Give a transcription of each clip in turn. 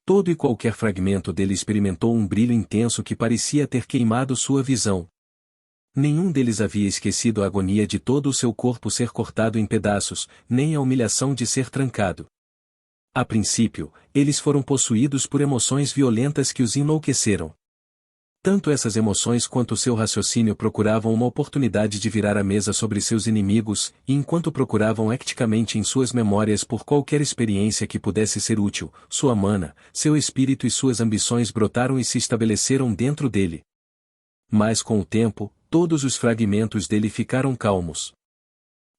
Todo e qualquer fragmento dele experimentou um brilho intenso que parecia ter queimado sua visão. Nenhum deles havia esquecido a agonia de todo o seu corpo ser cortado em pedaços, nem a humilhação de ser trancado. A princípio, eles foram possuídos por emoções violentas que os enlouqueceram. Tanto essas emoções quanto seu raciocínio procuravam uma oportunidade de virar a mesa sobre seus inimigos, e enquanto procuravam hecticamente em suas memórias por qualquer experiência que pudesse ser útil, sua mana, seu espírito e suas ambições brotaram e se estabeleceram dentro dele. Mas com o tempo, todos os fragmentos dele ficaram calmos.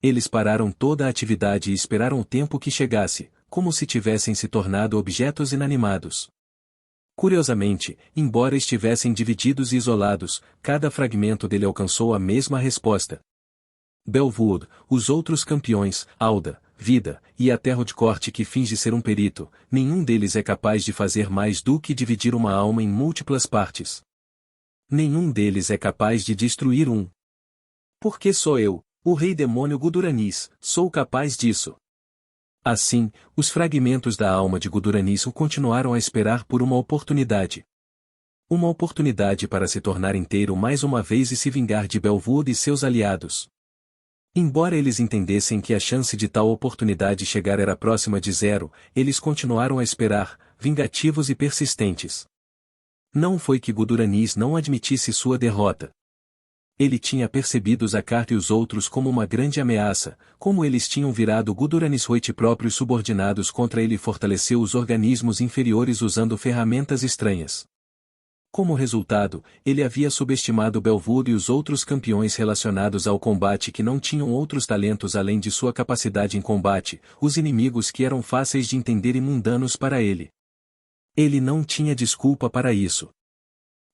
Eles pararam toda a atividade e esperaram o tempo que chegasse, como se tivessem se tornado objetos inanimados. Curiosamente, embora estivessem divididos e isolados, cada fragmento dele alcançou a mesma resposta. Belvood, os outros campeões, Alda, Vida, e até Rodcorte que finge ser um perito, nenhum deles é capaz de fazer mais do que dividir uma alma em múltiplas partes. Nenhum deles é capaz de destruir um. Porque sou eu, o rei demônio Guduranis, sou capaz disso. Assim, os fragmentos da alma de Guduranis continuaram a esperar por uma oportunidade. Uma oportunidade para se tornar inteiro mais uma vez e se vingar de Belvood e seus aliados. Embora eles entendessem que a chance de tal oportunidade chegar era próxima de zero, eles continuaram a esperar, vingativos e persistentes. Não foi que Guduranis não admitisse sua derrota. Ele tinha percebido Zakarth e os outros como uma grande ameaça, como eles tinham virado Guduranis-Hoit próprios subordinados contra ele e fortaleceu os organismos inferiores usando ferramentas estranhas. Como resultado, ele havia subestimado Belvood e os outros campeões relacionados ao combate que não tinham outros talentos além de sua capacidade em combate, os inimigos que eram fáceis de entender e mundanos para ele. Ele não tinha desculpa para isso.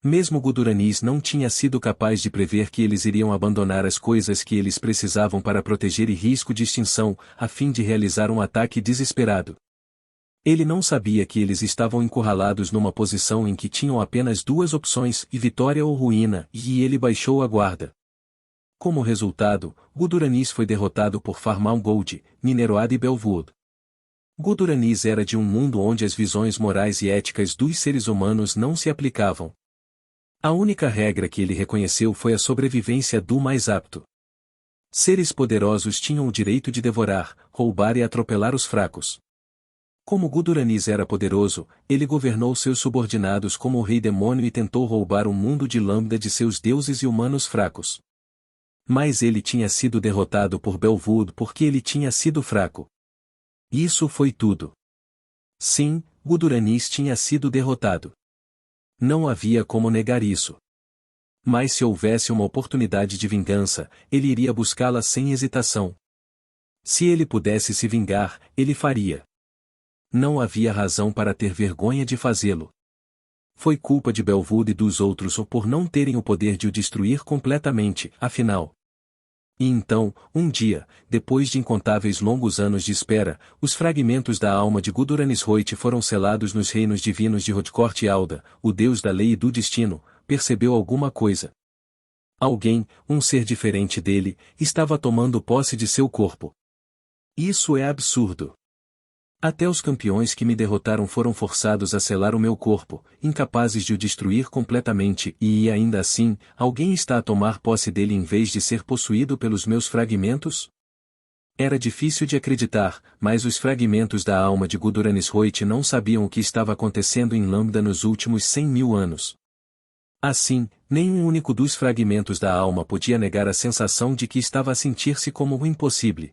Mesmo Guduranis não tinha sido capaz de prever que eles iriam abandonar as coisas que eles precisavam para proteger e risco de extinção, a fim de realizar um ataque desesperado. Ele não sabia que eles estavam encurralados numa posição em que tinham apenas duas opções, e vitória ou ruína, e ele baixou a guarda. Como resultado, Guduranis foi derrotado por Farmalgold, Nineroad e Belvood. Guduranis era de um mundo onde as visões morais e éticas dos seres humanos não se aplicavam. A única regra que ele reconheceu foi a sobrevivência do mais apto. Seres poderosos tinham o direito de devorar, roubar e atropelar os fracos. Como Guduranis era poderoso, ele governou seus subordinados como o rei demônio e tentou roubar o mundo de Lambda de seus deuses e humanos fracos. Mas ele tinha sido derrotado por Belvood porque ele tinha sido fraco. Isso foi tudo. Sim, Guduranis tinha sido derrotado. Não havia como negar isso. Mas se houvesse uma oportunidade de vingança, ele iria buscá-la sem hesitação. Se ele pudesse se vingar, ele faria. Não havia razão para ter vergonha de fazê-lo. Foi culpa de Belvood e dos outros ou por não terem o poder de o destruir completamente, afinal. E então, um dia, depois de incontáveis longos anos de espera, os fragmentos da alma de Guduranis-Hoit foram selados nos reinos divinos de Rodcorth e Alda, o deus da lei e do destino, percebeu alguma coisa. Alguém, um ser diferente dele, estava tomando posse de seu corpo. Isso é absurdo. Até os campeões que me derrotaram foram forçados a selar o meu corpo, incapazes de o destruir completamente e ainda assim, alguém está a tomar posse dele em vez de ser possuído pelos meus fragmentos? Era difícil de acreditar, mas os fragmentos da alma de Guduranis-Hoit não sabiam o que estava acontecendo em Lambda nos últimos 100.000 anos. Assim, nenhum único dos fragmentos da alma podia negar a sensação de que estava a sentir-se como o impossível.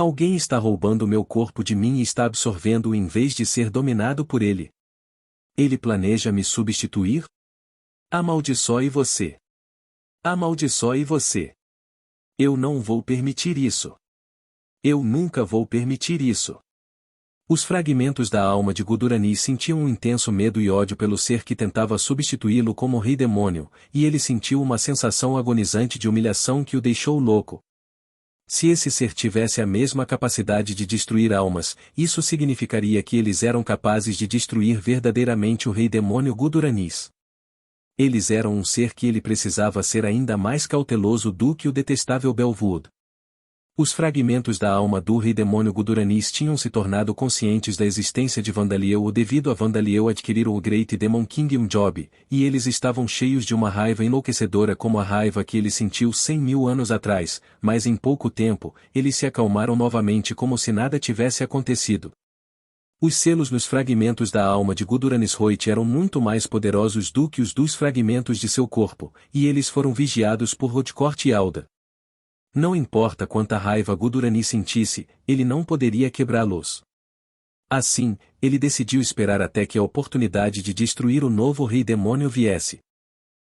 Alguém está roubando meu corpo de mim e está absorvendo-o em vez de ser dominado por ele. Ele planeja me substituir? Amaldiçoe você. Amaldiçoe você. Eu não vou permitir isso. Eu nunca vou permitir isso. Os fragmentos da alma de Guduranis sentiam um intenso medo e ódio pelo ser que tentava substituí-lo como rei demônio, e ele sentiu uma sensação agonizante de humilhação que o deixou louco. Se esse ser tivesse a mesma capacidade de destruir almas, isso significaria que eles eram capazes de destruir verdadeiramente o rei demônio Guduranis. Eles eram um ser que ele precisava ser ainda mais cauteloso do que o detestável Belvood. Os fragmentos da alma do rei demônio Guduranis tinham se tornado conscientes da existência de Vandaliel devido a Vandaliel adquirir o Great Demon Kingdom Job, e eles estavam cheios de uma raiva enlouquecedora como a raiva que ele sentiu 100.000 anos atrás, mas em pouco tempo, eles se acalmaram novamente como se nada tivesse acontecido. Os selos nos fragmentos da alma de Guduranishoit eram muito mais poderosos do que os dos fragmentos de seu corpo, e eles foram vigiados por Hotcourt e Alda. Não importa quanta raiva Gudurani sentisse, ele não poderia quebrá-los. Assim, ele decidiu esperar até que a oportunidade de destruir o novo rei demônio viesse.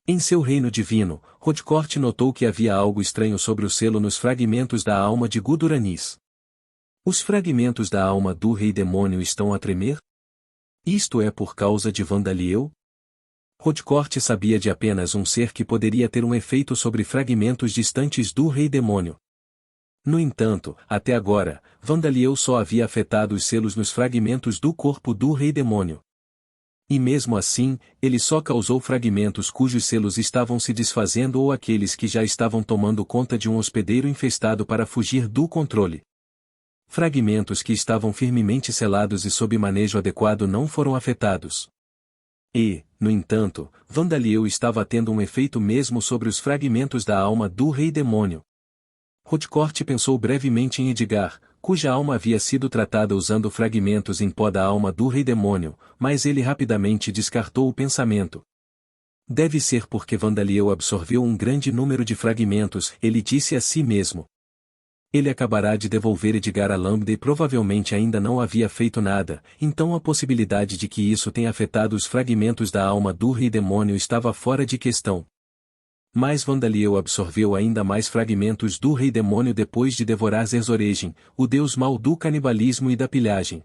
Em seu reino divino, Hotcourt notou que havia algo estranho sobre o selo nos fragmentos da alma de Guduranis. Os fragmentos da alma do rei demônio estão a tremer? Isto é por causa de Vandaliel? Hotcourt sabia de apenas um ser que poderia ter um efeito sobre fragmentos distantes do rei demônio. No entanto, até agora, Vandaliel só havia afetado os selos nos fragmentos do corpo do rei demônio. E mesmo assim, ele só causou fragmentos cujos selos estavam se desfazendo ou aqueles que já estavam tomando conta de um hospedeiro infestado para fugir do controle. Fragmentos que estavam firmemente selados e sob manejo adequado não foram afetados. E, no entanto, Vandaliel estava tendo um efeito mesmo sobre os fragmentos da alma do rei demônio. Hotcourt pensou brevemente em Edgar, cuja alma havia sido tratada usando fragmentos em pó da alma do rei demônio, mas ele rapidamente descartou o pensamento. Deve ser porque Vandaliel absorveu um grande número de fragmentos, ele disse a si mesmo. Ele acabará de devolver Edgar a Lambda e provavelmente ainda não havia feito nada, então a possibilidade de que isso tenha afetado os fragmentos da alma do rei demônio estava fora de questão. Mas Vandaliel absorveu ainda mais fragmentos do rei demônio depois de devorar Zerzoregen, o deus mau do canibalismo e da pilhagem.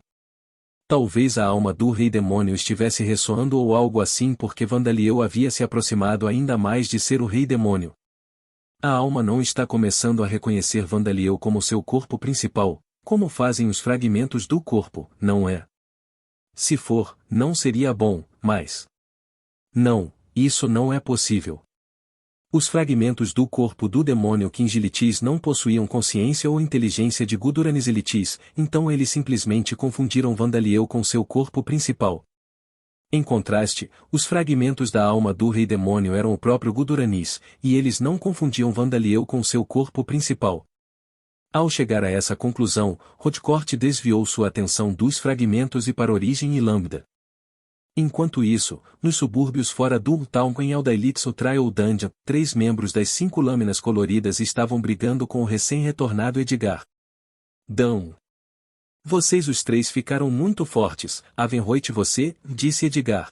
Talvez a alma do rei demônio estivesse ressoando ou algo assim porque Vandaliel havia se aproximado ainda mais de ser o rei demônio. A alma não está começando a reconhecer Vandaliel como seu corpo principal, como fazem os fragmentos do corpo, não é? Se for, não seria bom, mas... Não, isso não é possível. Os fragmentos do corpo do demônio Kingilitis não possuíam consciência ou inteligência de Guduranisilitis, então eles simplesmente confundiram Vandaliel com seu corpo principal. Em contraste, os fragmentos da alma do rei demônio eram o próprio Guduranis, e eles não confundiam Vandaliel com seu corpo principal. Ao chegar a essa conclusão, Hotcourt desviou sua atenção dos fragmentos e para Origem e Lambda. Enquanto isso, nos subúrbios fora do Town em Eldailitsu Trial Dungeon, 3 membros das 5 lâminas coloridas estavam brigando com o recém-retornado Edgar. Vocês os 3 ficaram muito fortes, Avenhoit você, disse Edgar.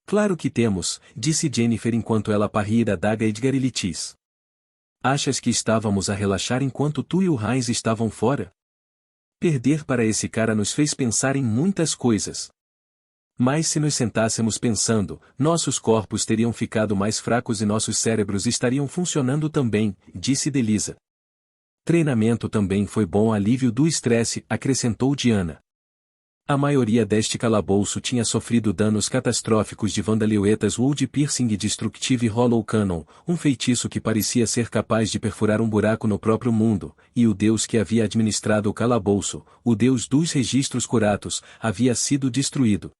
Claro que temos, disse Jennifer enquanto ela parria da adaga Edgarilitis. Achas que estávamos a relaxar enquanto tu e o Heinz estavam fora? Perder para esse cara nos fez pensar em muitas coisas. Mas se nos sentássemos pensando, nossos corpos teriam ficado mais fracos e nossos cérebros estariam funcionando também, disse Delisa. Treinamento também foi bom alívio do estresse, acrescentou Diana. A maioria deste calabouço tinha sofrido danos catastróficos de Vandalioetas Wood Piercing e Destructive Hollow Cannon, um feitiço que parecia ser capaz de perfurar um buraco no próprio mundo, e o deus que havia administrado o calabouço, o deus dos registros curatos, havia sido destruído.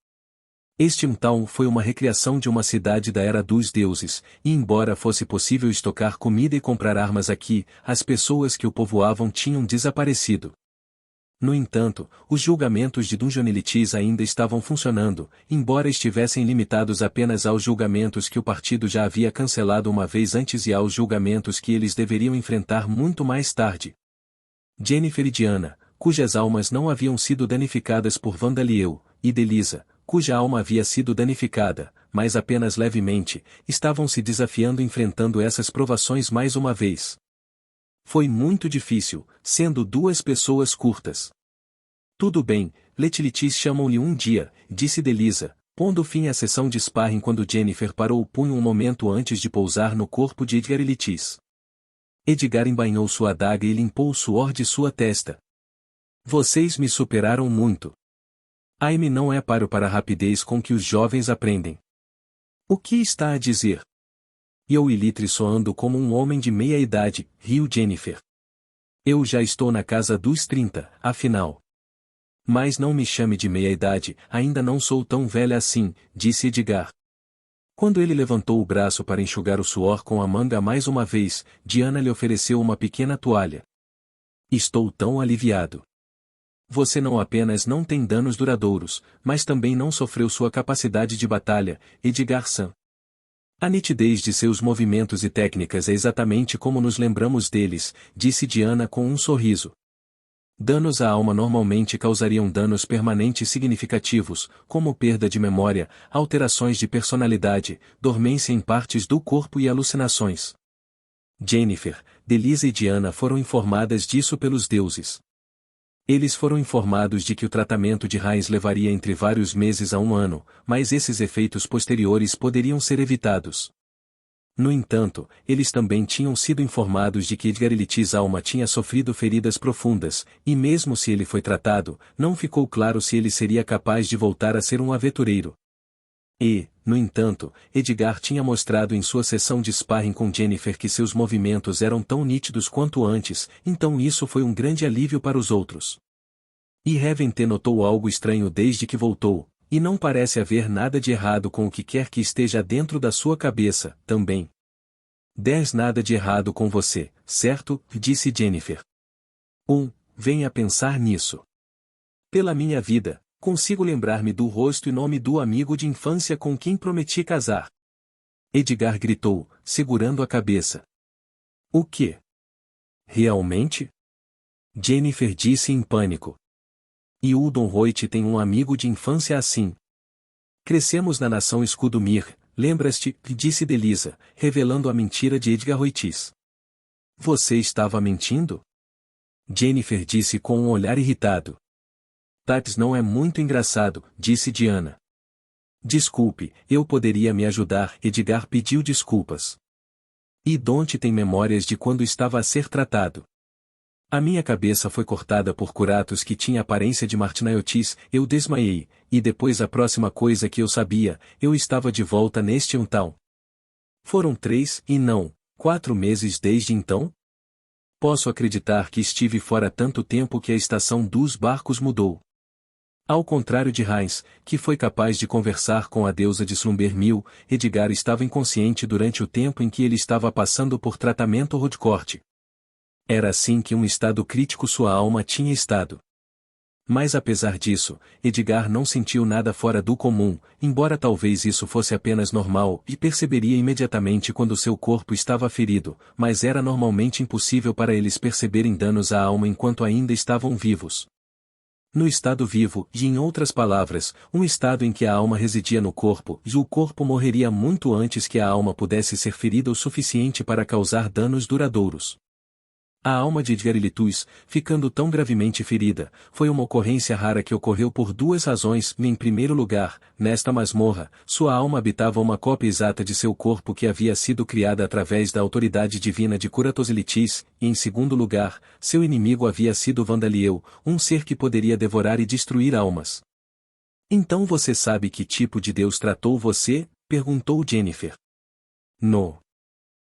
Este Town foi uma recriação de uma cidade da Era dos Deuses, e embora fosse possível estocar comida e comprar armas aqui, as pessoas que o povoavam tinham desaparecido. No entanto, os julgamentos de Dungeonilitis ainda estavam funcionando, embora estivessem limitados apenas aos julgamentos que o partido já havia cancelado uma vez antes e aos julgamentos que eles deveriam enfrentar muito mais tarde. Jennifer e Diana, cujas almas não haviam sido danificadas por Vandaliel, e Delisa, cuja alma havia sido danificada, mas apenas levemente, estavam se desafiando enfrentando essas provações mais uma vez. Foi muito difícil, sendo 2 pessoas curtas. Tudo bem, Letilitis chamam-lhe um dia, disse Delisa, pondo fim à sessão de sparring quando Jennifer parou o punho um momento antes de pousar no corpo de Edgarilitis. Edgar embainhou sua adaga e limpou o suor de sua testa. Vocês me superaram muito. Aime não é páreo para a rapidez com que os jovens aprendem. O que está a dizer? E o Ilitre soando como um homem de meia idade, riu Jennifer. Eu já estou na casa dos 30, afinal. Mas não me chame de meia-idade, ainda não sou tão velha assim, disse Edgar. Quando ele levantou o braço para enxugar o suor com a manga mais uma vez, Diana lhe ofereceu uma pequena toalha. Estou tão aliviado. Você não apenas não tem danos duradouros, mas também não sofreu sua capacidade de batalha, Edgar-san. A nitidez de seus movimentos e técnicas é exatamente como nos lembramos deles, disse Diana com um sorriso. Danos à alma normalmente causariam danos permanentes significativos, como perda de memória, alterações de personalidade, dormência em partes do corpo e alucinações. Jennifer, Delisa e Diana foram informadas disso pelos deuses. Eles foram informados de que o tratamento de raios levaria entre vários meses a um ano, mas esses efeitos posteriores poderiam ser evitados. No entanto, eles também tinham sido informados de que Edgar Eliti's alma tinha sofrido feridas profundas, e mesmo se ele foi tratado, não ficou claro se ele seria capaz de voltar a ser um aventureiro. E, no entanto, Edgar tinha mostrado em sua sessão de sparring com Jennifer que seus movimentos eram tão nítidos quanto antes, então isso foi um grande alívio para os outros. E Revente notou algo estranho desde que voltou. E não parece haver nada de errado com o que quer que esteja dentro da sua cabeça, também. Nada de errado com você, certo? Disse Jennifer. Venha pensar nisso. Pela minha vida, consigo lembrar-me do rosto e nome do amigo de infância com quem prometi casar. Edgar gritou, segurando a cabeça. O quê? Realmente? Jennifer disse em pânico. E Uldon Hoyt tem um amigo de infância assim. Crescemos na nação Skudumir, lembras-te? Disse Delisa, revelando a mentira de Edgar Hoytis. Você estava mentindo? Jennifer disse com um olhar irritado. Tats não é muito engraçado, disse Diana. Desculpe, eu poderia me ajudar, Edgar pediu desculpas. E Don't tem memórias de quando estava a ser tratado. A minha cabeça foi cortada por Curatos que tinha aparência de Martinaiotis, eu desmaiei, e depois a próxima coisa que eu sabia, eu estava de volta neste Town. Foram 3, e não, 4 meses desde então? Posso acreditar que estive fora tanto tempo que a estação dos barcos mudou. Ao contrário de Heinz, que foi capaz de conversar com a deusa de Slumbermill, Edgar estava inconsciente durante o tempo em que ele estava passando por tratamento Rodcourt. Era assim que um estado crítico sua alma tinha estado. Mas apesar disso, Edgar não sentiu nada fora do comum, embora talvez isso fosse apenas normal, e perceberia imediatamente quando seu corpo estava ferido, mas era normalmente impossível para eles perceberem danos à alma enquanto ainda estavam vivos. No estado vivo, e em outras palavras, um estado em que a alma residia no corpo, e o corpo morreria muito antes que a alma pudesse ser ferida o suficiente para causar danos duradouros. A alma de Edgar Eliti's, ficando tão gravemente ferida, foi uma ocorrência rara que ocorreu por 2 razões. Em primeiro lugar, nesta masmorra, sua alma habitava uma cópia exata de seu corpo que havia sido criada através da autoridade divina de Curatos Eliti's, e em segundo lugar, seu inimigo havia sido Vandaliel, um ser que poderia devorar e destruir almas. Então você sabe que tipo de Deus tratou você? Perguntou Jennifer. No.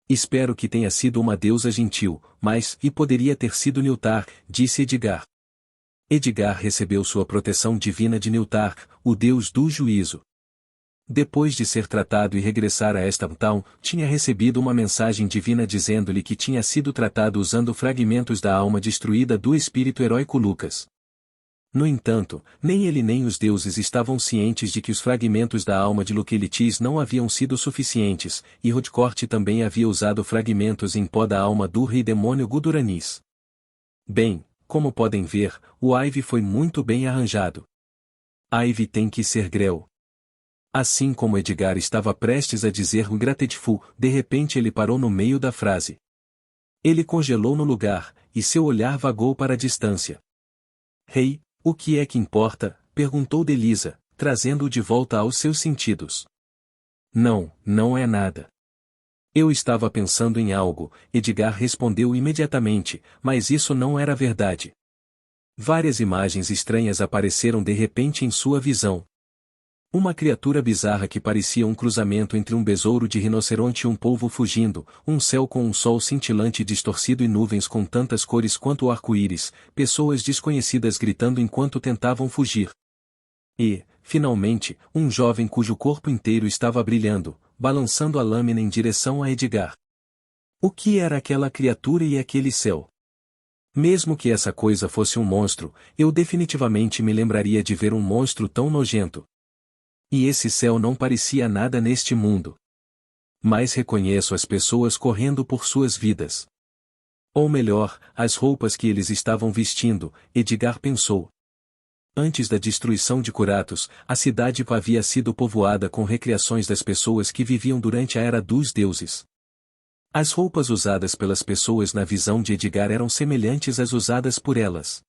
Espero que tenha sido uma deusa gentil, mas, e poderia ter sido Niltar, disse Edgar. Edgar recebeu sua proteção divina de Niltar, o deus do juízo. Depois de ser tratado e regressar a Town, tinha recebido uma mensagem divina dizendo-lhe que tinha sido tratado usando fragmentos da alma destruída do espírito heróico Lucas. No entanto, nem ele nem os deuses estavam cientes de que os fragmentos da alma de Luke Eliti's não haviam sido suficientes, e Rodcourt também havia usado fragmentos em pó da alma do rei demônio Guduranis. Bem, como podem ver, o Ivy foi muito bem arranjado. Ivy tem que ser Grell. Assim como Edgar estava prestes a dizer grateful, de repente ele parou no meio da frase. Ele congelou no lugar, e seu olhar vagou para a distância. Rei, o que é que importa? Perguntou Delisa, trazendo-o de volta aos seus sentidos. Não, não é nada. Eu estava pensando em algo, Edgar respondeu imediatamente, mas isso não era verdade. Várias imagens estranhas apareceram de repente em sua visão. Uma criatura bizarra que parecia um cruzamento entre um besouro de rinoceronte e um polvo fugindo, um céu com um sol cintilante distorcido e nuvens com tantas cores quanto o arco-íris, pessoas desconhecidas gritando enquanto tentavam fugir. E, finalmente, um jovem cujo corpo inteiro estava brilhando, balançando a lâmina em direção a Edgar. O que era aquela criatura e aquele céu? Mesmo que essa coisa fosse um monstro, eu definitivamente me lembraria de ver um monstro tão nojento. E esse céu não parecia nada neste mundo. Mas reconheço as pessoas correndo por suas vidas. Ou melhor, as roupas que eles estavam vestindo, Edgar pensou. Antes da destruição de Curatos, a cidade havia sido povoada com recriações das pessoas que viviam durante a Era dos Deuses. As roupas usadas pelas pessoas na visão de Edgar eram semelhantes às usadas por elas.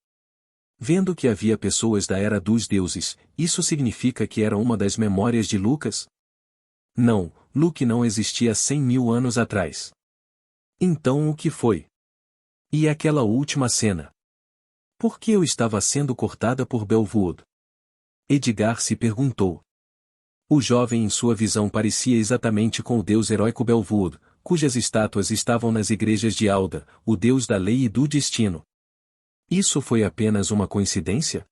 Vendo que havia pessoas da Era dos Deuses, isso significa que era uma das memórias de Lucas? Não, Luke não existia 100.000 anos atrás. Então o que foi? E aquela última cena? Por que eu estava sendo cortada por Belwood? Edgar se perguntou. O jovem em sua visão parecia exatamente com o deus heróico Belwood, cujas estátuas estavam nas igrejas de Alda, o deus da lei e do destino. Isso foi apenas uma coincidência?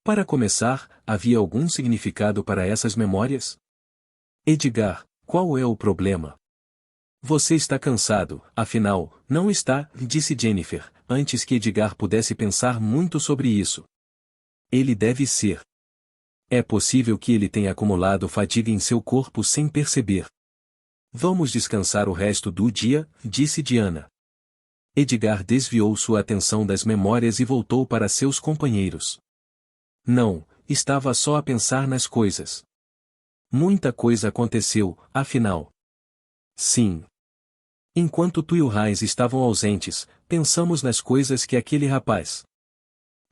Para começar, havia algum significado para essas memórias? Edgar, qual é o problema? Você está cansado, afinal, não está? Disse Jennifer, antes que Edgar pudesse pensar muito sobre isso. Ele deve ser. É possível que ele tenha acumulado fadiga em seu corpo sem perceber. Vamos descansar o resto do dia, disse Diana. Edgar desviou sua atenção das memórias e voltou para seus companheiros. Não, estava só a pensar nas coisas. Muita coisa aconteceu, afinal. Sim. Enquanto tu e o Raiz estavam ausentes, pensamos nas coisas que aquele rapaz.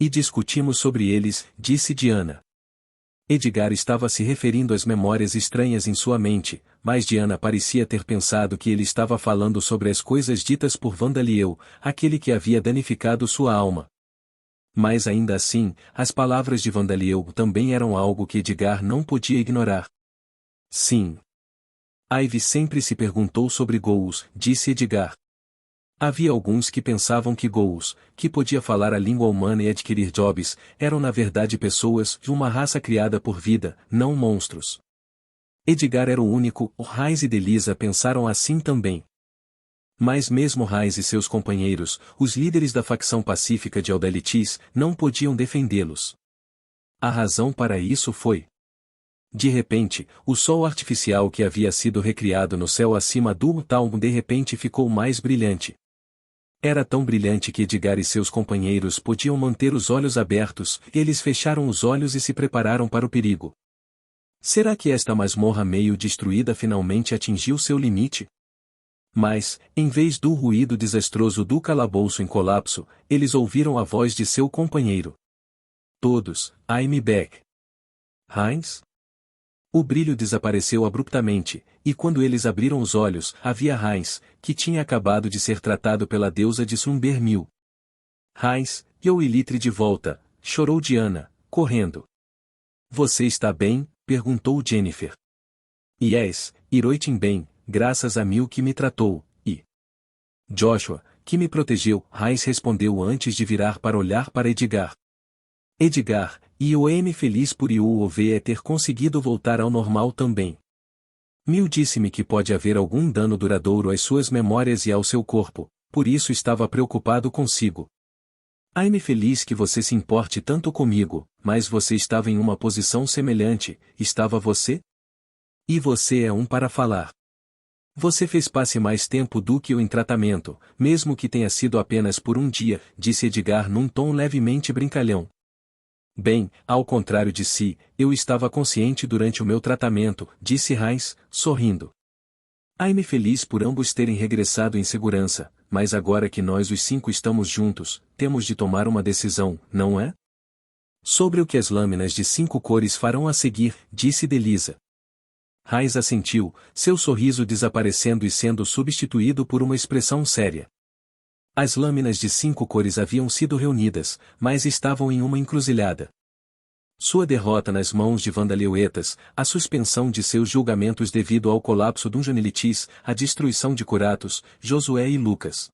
E discutimos sobre eles, disse Diana. Edgar estava se referindo às memórias estranhas em sua mente, mas Diana parecia ter pensado que ele estava falando sobre as coisas ditas por Vandaliel, aquele que havia danificado sua alma. Mas ainda assim, as palavras de Vandaliel também eram algo que Edgar não podia ignorar. Sim. Ivy sempre se perguntou sobre Ghouls, disse Edgar. Havia alguns que pensavam que Ghouls, que podia falar a língua humana e adquirir jobs, eram na verdade pessoas de uma raça criada por vida, não monstros. Edgar era o único, Raiz e Delisa pensaram assim também. Mas mesmo Raiz e seus companheiros, os líderes da facção pacífica de Aldalitis, não podiam defendê-los. A razão para isso foi. De repente, o sol artificial que havia sido recriado no céu acima do Talm de repente ficou mais brilhante. Era tão brilhante que Edgar e seus companheiros podiam manter os olhos abertos, eles fecharam os olhos e se prepararam para o perigo. Será que esta masmorra meio destruída finalmente atingiu seu limite? Mas, em vez do ruído desastroso do calabouço em colapso, eles ouviram a voz de seu companheiro. Todos, I'm back. Heinz? O brilho desapareceu abruptamente, e quando eles abriram os olhos, havia Heinz, que tinha acabado de ser tratado pela deusa de Slumbermil. Heinz, eu e Litre de volta, chorou Diana, correndo. Você está bem? Perguntou Jennifer. Yes, Iroitin bem, graças a Mil que me tratou, e Joshua, que me protegeu, Heinz respondeu antes de virar para olhar para Edgar. Edgar, e o M feliz por Iuov ter conseguido voltar ao normal também. Mil disse-me que pode haver algum dano duradouro às suas memórias e ao seu corpo, por isso estava preocupado consigo. Ai-me feliz que você se importe tanto comigo, mas você estava em uma posição semelhante, estava você? E você é um para falar. Você fez passe mais tempo do que eu em tratamento, mesmo que tenha sido apenas por um dia, disse Edgar num tom levemente brincalhão. Bem, ao contrário de si, eu estava consciente durante o meu tratamento, disse Heinz, sorrindo. Ai-me feliz por ambos terem regressado em segurança, mas agora que nós os 5 estamos juntos, temos de tomar uma decisão, não é? Sobre o que as lâminas de 5 cores farão a seguir, disse Delisa. Heinz assentiu, seu sorriso desaparecendo e sendo substituído por uma expressão séria. As lâminas de 5 cores haviam sido reunidas, mas estavam em uma encruzilhada. Sua derrota nas mãos de Vandaleuetas, a suspensão de seus julgamentos devido ao colapso Dunjanilitis, a destruição de Curatos, Josué e Lucas.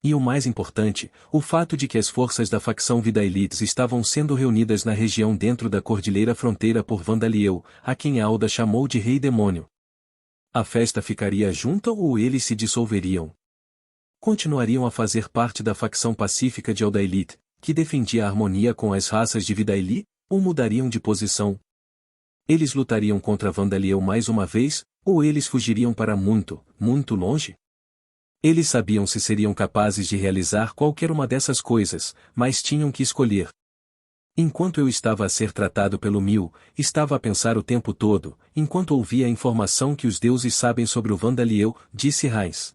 E o mais importante, o fato de que as forças da facção Vidaelites estavam sendo reunidas na região dentro da cordilheira fronteira por Vandalieu, a quem Alda chamou de Rei Demônio. A festa ficaria junta ou eles se dissolveriam? Continuariam a fazer parte da facção pacífica de Aldaelite, que defendia a harmonia com as raças de Vidaeli, ou mudariam de posição? Eles lutariam contra Vandalieu mais uma vez, ou eles fugiriam para muito, muito longe? Eles sabiam se seriam capazes de realizar qualquer uma dessas coisas, mas tinham que escolher. Enquanto eu estava a ser tratado pelo Mil, estava a pensar o tempo todo, enquanto ouvia a informação que os deuses sabem sobre o Vandalieu, disse Hais.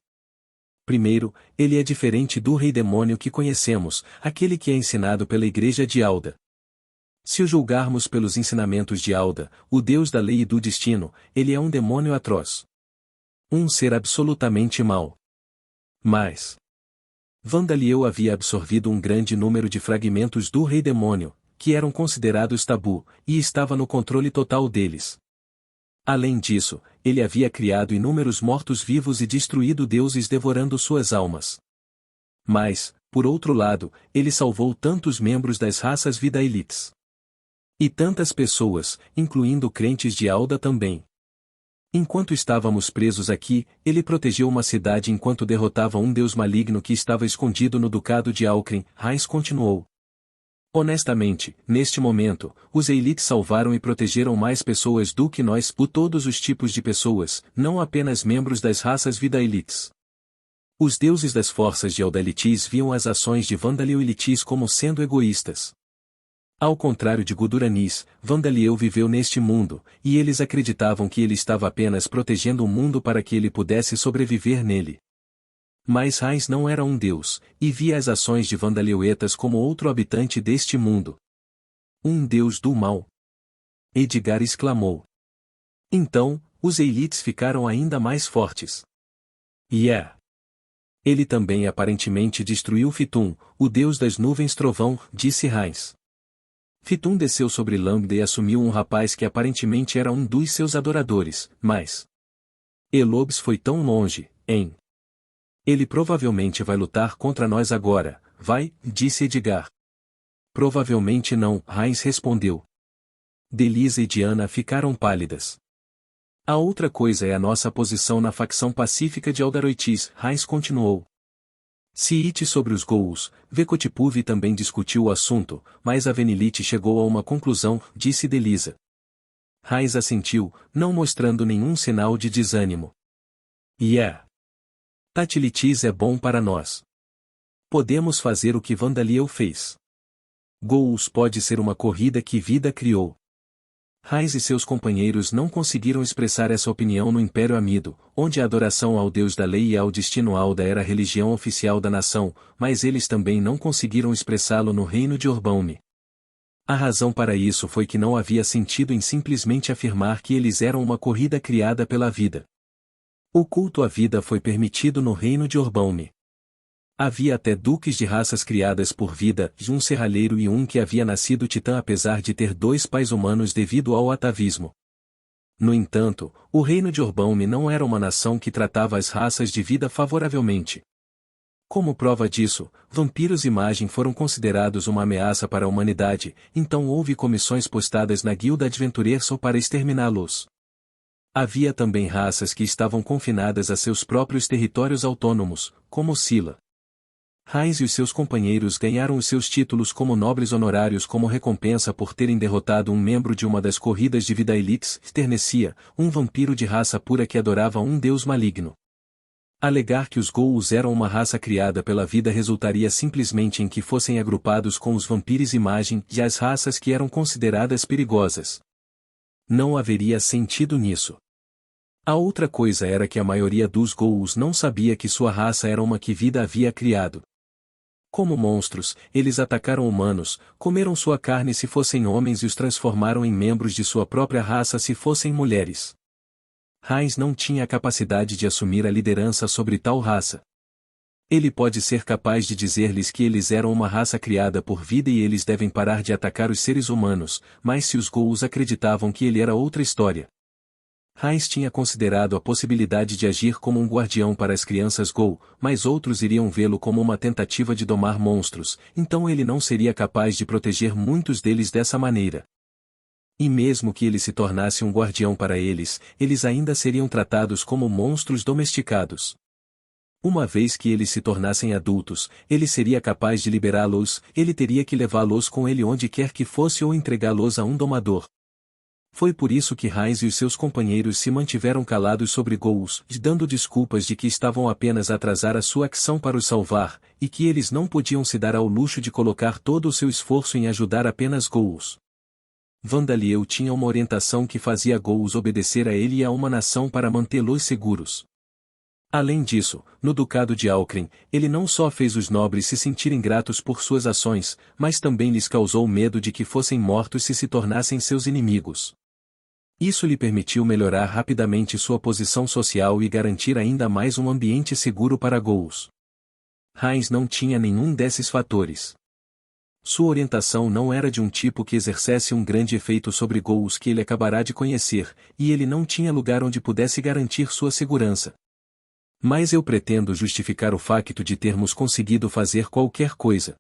Primeiro, ele é diferente do rei demônio que conhecemos, aquele que é ensinado pela igreja de Alda. Se o julgarmos pelos ensinamentos de Alda, o deus da lei e do destino, ele é um demônio atroz. Um ser absolutamente mau. Mas Vandalieu havia absorvido um grande número de fragmentos do rei demônio, que eram considerados tabu, e estava no controle total deles. Além disso, ele havia criado inúmeros mortos-vivos e destruído deuses devorando suas almas. Mas, por outro lado, ele salvou tantos membros das raças Vidaelites. E tantas pessoas, incluindo crentes de Alda também. Enquanto estávamos presos aqui, ele protegeu uma cidade enquanto derrotava um deus maligno que estava escondido no ducado de Alcrim, Hais continuou. Honestamente, neste momento, os Elites salvaram e protegeram mais pessoas do que nós, todos os tipos de pessoas, não apenas membros das raças Vidaelites. Os deuses das forças de Aldaelites viam as ações de Vandalieu e Litis como sendo egoístas. Ao contrário de Guduranis, Vandalieu viveu neste mundo, e eles acreditavam que ele estava apenas protegendo o mundo para que ele pudesse sobreviver nele. Mas Hais não era um deus, e via as ações de Vandaleuetas como outro habitante deste mundo. Um deus do mal. Edgar exclamou. Então, os Elites ficaram ainda mais fortes. Ele também aparentemente destruiu Fitum, o deus das nuvens trovão, disse Hais. Fitum desceu sobre Lambda e assumiu um rapaz que aparentemente era um dos seus adoradores, mas Elobes foi tão longe, hein? Ele provavelmente vai lutar contra nós agora, vai, disse Edgar. Provavelmente não, Hais respondeu. Delisa e Diana ficaram pálidas. A outra coisa é a nossa posição na facção pacífica de Aldaroitis, Hais continuou. Siite sobre os Gous, Vekotipuvi também discutiu o assunto, mas a Venilite chegou a uma conclusão, disse Delisa. Hais assentiu, não mostrando nenhum sinal de desânimo. Tatilitis é bom para nós. Podemos fazer o que Vandalieu fez. Gous pode ser uma corrida que Vida criou. Hais e seus companheiros não conseguiram expressar essa opinião no Império Amido, onde a adoração ao Deus da Lei e ao Destino Alda era a religião oficial da nação, mas eles também não conseguiram expressá-lo no reino de Orbaume. A razão para isso foi que não havia sentido em simplesmente afirmar que eles eram uma corrida criada pela vida. O culto à vida foi permitido no reino de Orbaume. Havia até duques de raças criadas por vida, um serralheiro e um que havia nascido titã apesar de ter dois pais humanos devido ao atavismo. No entanto, o reino de Orbaume não era uma nação que tratava as raças de vida favoravelmente. Como prova disso, vampiros e magem foram considerados uma ameaça para a humanidade, então houve comissões postadas na Guilda Adventureiro para exterminá-los. Havia também raças que estavam confinadas a seus próprios territórios autônomos, como Sila. Hais e os seus companheiros ganharam os seus títulos como nobres honorários como recompensa por terem derrotado um membro de uma das corridas de Vidaelites, Ternecia, um vampiro de raça pura que adorava um deus maligno. Alegar que os Gous eram uma raça criada pela vida resultaria simplesmente em que fossem agrupados com os vampiros imagem e as raças que eram consideradas perigosas. Não haveria sentido nisso. A outra coisa era que a maioria dos Gous não sabia que sua raça era uma que vida havia criado. Como monstros, eles atacaram humanos, comeram sua carne se fossem homens e os transformaram em membros de sua própria raça se fossem mulheres. Hais não tinha a capacidade de assumir a liderança sobre tal raça. Ele pode ser capaz de dizer-lhes que eles eram uma raça criada por vida e eles devem parar de atacar os seres humanos, mas se os Ghouls acreditavam que ele era outra história. Heinz tinha considerado a possibilidade de agir como um guardião para as crianças Ghoul, mas outros iriam vê-lo como uma tentativa de domar monstros, então ele não seria capaz de proteger muitos deles dessa maneira. E mesmo que ele se tornasse um guardião para eles, eles ainda seriam tratados como monstros domesticados. Uma vez que eles se tornassem adultos, ele seria capaz de liberá-los, ele teria que levá-los com ele onde quer que fosse ou entregá-los a um domador. Foi por isso que Heinz e os seus companheiros se mantiveram calados sobre Ghouls, dando desculpas de que estavam apenas a atrasar a sua ação para os salvar, e que eles não podiam se dar ao luxo de colocar todo o seu esforço em ajudar apenas Ghouls. Vandaliel tinha uma orientação que fazia Ghouls obedecer a ele e a uma nação para mantê-los seguros. Além disso, no Ducado de Alcren, ele não só fez os nobres se sentirem gratos por suas ações, mas também lhes causou medo de que fossem mortos se tornassem seus inimigos. Isso lhe permitiu melhorar rapidamente sua posição social e garantir ainda mais um ambiente seguro para Ghouls. Heinz não tinha nenhum desses fatores. Sua orientação não era de um tipo que exercesse um grande efeito sobre Ghouls que ele acabará de conhecer, e ele não tinha lugar onde pudesse garantir sua segurança. Mas eu pretendo justificar o facto de termos conseguido fazer qualquer coisa.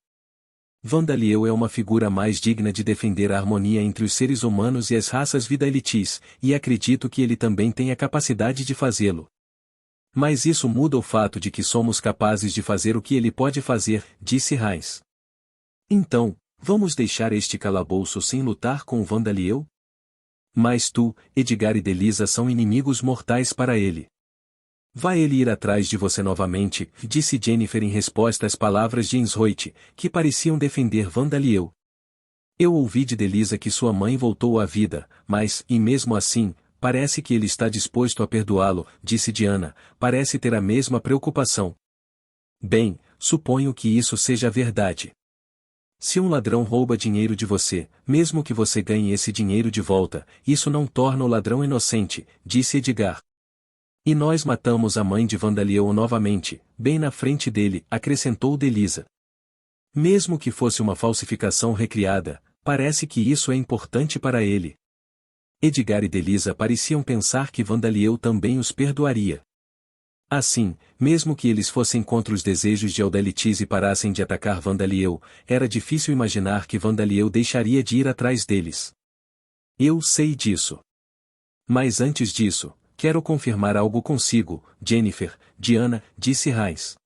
Vandaliel é uma figura mais digna de defender a harmonia entre os seres humanos e as raças Vidalities, e acredito que ele também tem a capacidade de fazê-lo. Mas isso muda o fato de que somos capazes de fazer o que ele pode fazer, disse Heinz. Então, vamos deixar este calabouço sem lutar com o Vandaliel? Mas tu, Edgar e Delisa são inimigos mortais para ele. Vai ele ir atrás de você novamente, disse Jennifer em resposta às palavras de Insroit, que pareciam defender Vandaliel. Eu ouvi de Delisa que sua mãe voltou à vida, mas, e mesmo assim, parece que ele está disposto a perdoá-lo, disse Diana, parece ter a mesma preocupação. Bem, suponho que isso seja verdade. Se um ladrão rouba dinheiro de você, mesmo que você ganhe esse dinheiro de volta, isso não torna o ladrão inocente, disse Edgar. E nós matamos a mãe de Vandaliel novamente, bem na frente dele, acrescentou Delisa. Mesmo que fosse uma falsificação recriada, parece que isso é importante para ele. Edgar e Delisa pareciam pensar que Vandaliel também os perdoaria. Assim, mesmo que eles fossem contra os desejos de Eldelitis e parassem de atacar Vandaliel, era difícil imaginar que Vandaliel deixaria de ir atrás deles. Eu sei disso. Mas antes disso, quero confirmar algo consigo, Jennifer, Diana, disse Heinz.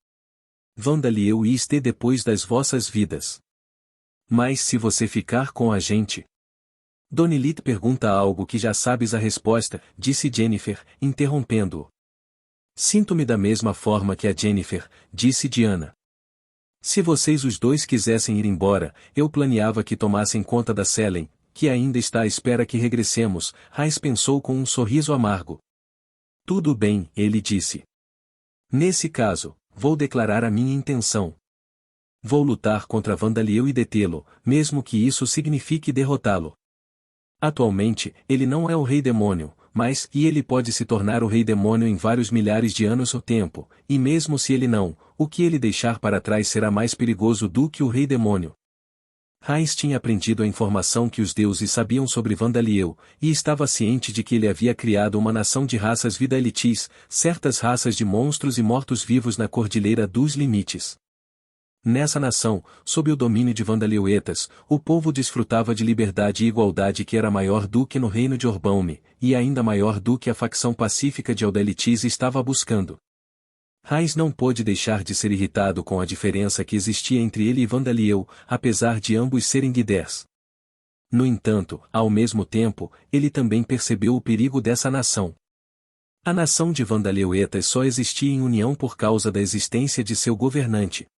Vandaliel e este depois das vossas vidas. Mas se você ficar com a gente... Donilit pergunta algo que já sabes a resposta, disse Jennifer, interrompendo-o. Sinto-me da mesma forma que a Jennifer, disse Diana. Se vocês os dois quisessem ir embora, eu planeava que tomassem conta da Selene, que ainda está à espera que regressemos, Heinz pensou com um sorriso amargo. Tudo bem, ele disse. Nesse caso, vou declarar a minha intenção. Vou lutar contra Vandaliel e detê-lo, mesmo que isso signifique derrotá-lo. Atualmente, ele não é o Rei Demônio, mas ele pode se tornar o Rei Demônio em vários milhares de anos ou tempo, e mesmo se ele não, o que ele deixar para trás será mais perigoso do que o Rei Demônio. Heinz tinha aprendido a informação que os deuses sabiam sobre Vandaliel, e estava ciente de que ele havia criado uma nação de raças Vidalities, certas raças de monstros e mortos-vivos na Cordilheira dos Limites. Nessa nação, sob o domínio de Vandaleuetas, o povo desfrutava de liberdade e igualdade que era maior do que no reino de Orbaume, e ainda maior do que a facção pacífica de Eldelitis estava buscando. Heinz não pôde deixar de ser irritado com a diferença que existia entre ele e Vandaliel, apesar de ambos serem Guiders. No entanto, ao mesmo tempo, ele também percebeu o perigo dessa nação. A nação de Vandaleuetas só existia em união por causa da existência de seu governante.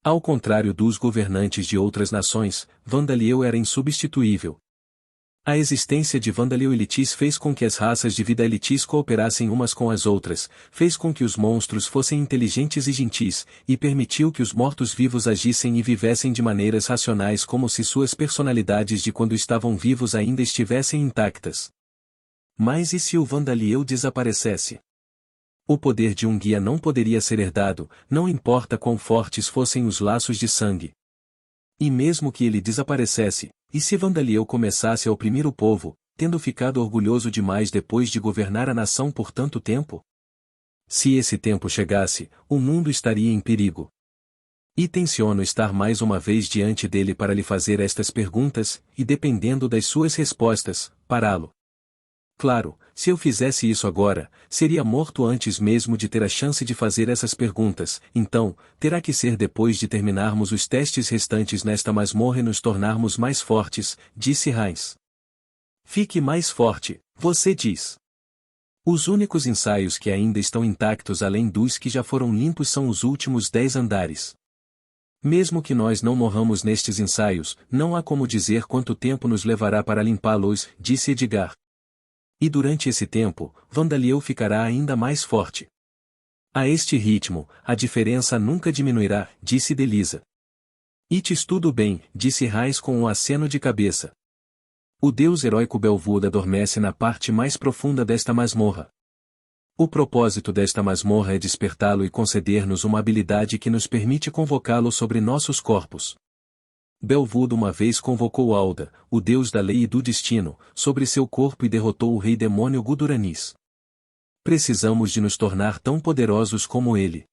Ao contrário dos governantes de outras nações, Vandaliel era insubstituível. A existência de Vandaleuelitis fez com que as raças de Vidalitis cooperassem umas com as outras, fez com que os monstros fossem inteligentes e gentis, e permitiu que os mortos-vivos agissem e vivessem de maneiras racionais como se suas personalidades de quando estavam vivos ainda estivessem intactas. Mas e se o Vandaliel desaparecesse? O poder de um guia não poderia ser herdado, não importa quão fortes fossem os laços de sangue. E mesmo que ele desaparecesse, e se Vandaliel começasse a oprimir o povo, tendo ficado orgulhoso demais depois de governar a nação por tanto tempo? Se esse tempo chegasse, o mundo estaria em perigo. E tenciono estar mais uma vez diante dele para lhe fazer estas perguntas, e dependendo das suas respostas, pará-lo. Claro, se eu fizesse isso agora, seria morto antes mesmo de ter a chance de fazer essas perguntas, então, terá que ser depois de terminarmos os testes restantes nesta masmorra e nos tornarmos mais fortes, disse Heinz. Fique mais forte, você diz. Os únicos ensaios que ainda estão intactos além dos que já foram limpos são os últimos 10 andares. Mesmo que nós não morramos nestes ensaios, não há como dizer quanto tempo nos levará para limpá-los, disse Edgar. E durante esse tempo, Vandaliel ficará ainda mais forte. A este ritmo, a diferença nunca diminuirá, disse Delisa. Ites tudo bem, disse Raiz com um aceno de cabeça. O deus heróico Belvood adormece na parte mais profunda desta masmorra. O propósito desta masmorra é despertá-lo e conceder-nos uma habilidade que nos permite convocá-lo sobre nossos corpos. Belvood uma vez convocou Alda, o deus da lei e do destino, sobre seu corpo e derrotou o rei demônio Guduranis. Precisamos de nos tornar tão poderosos como ele.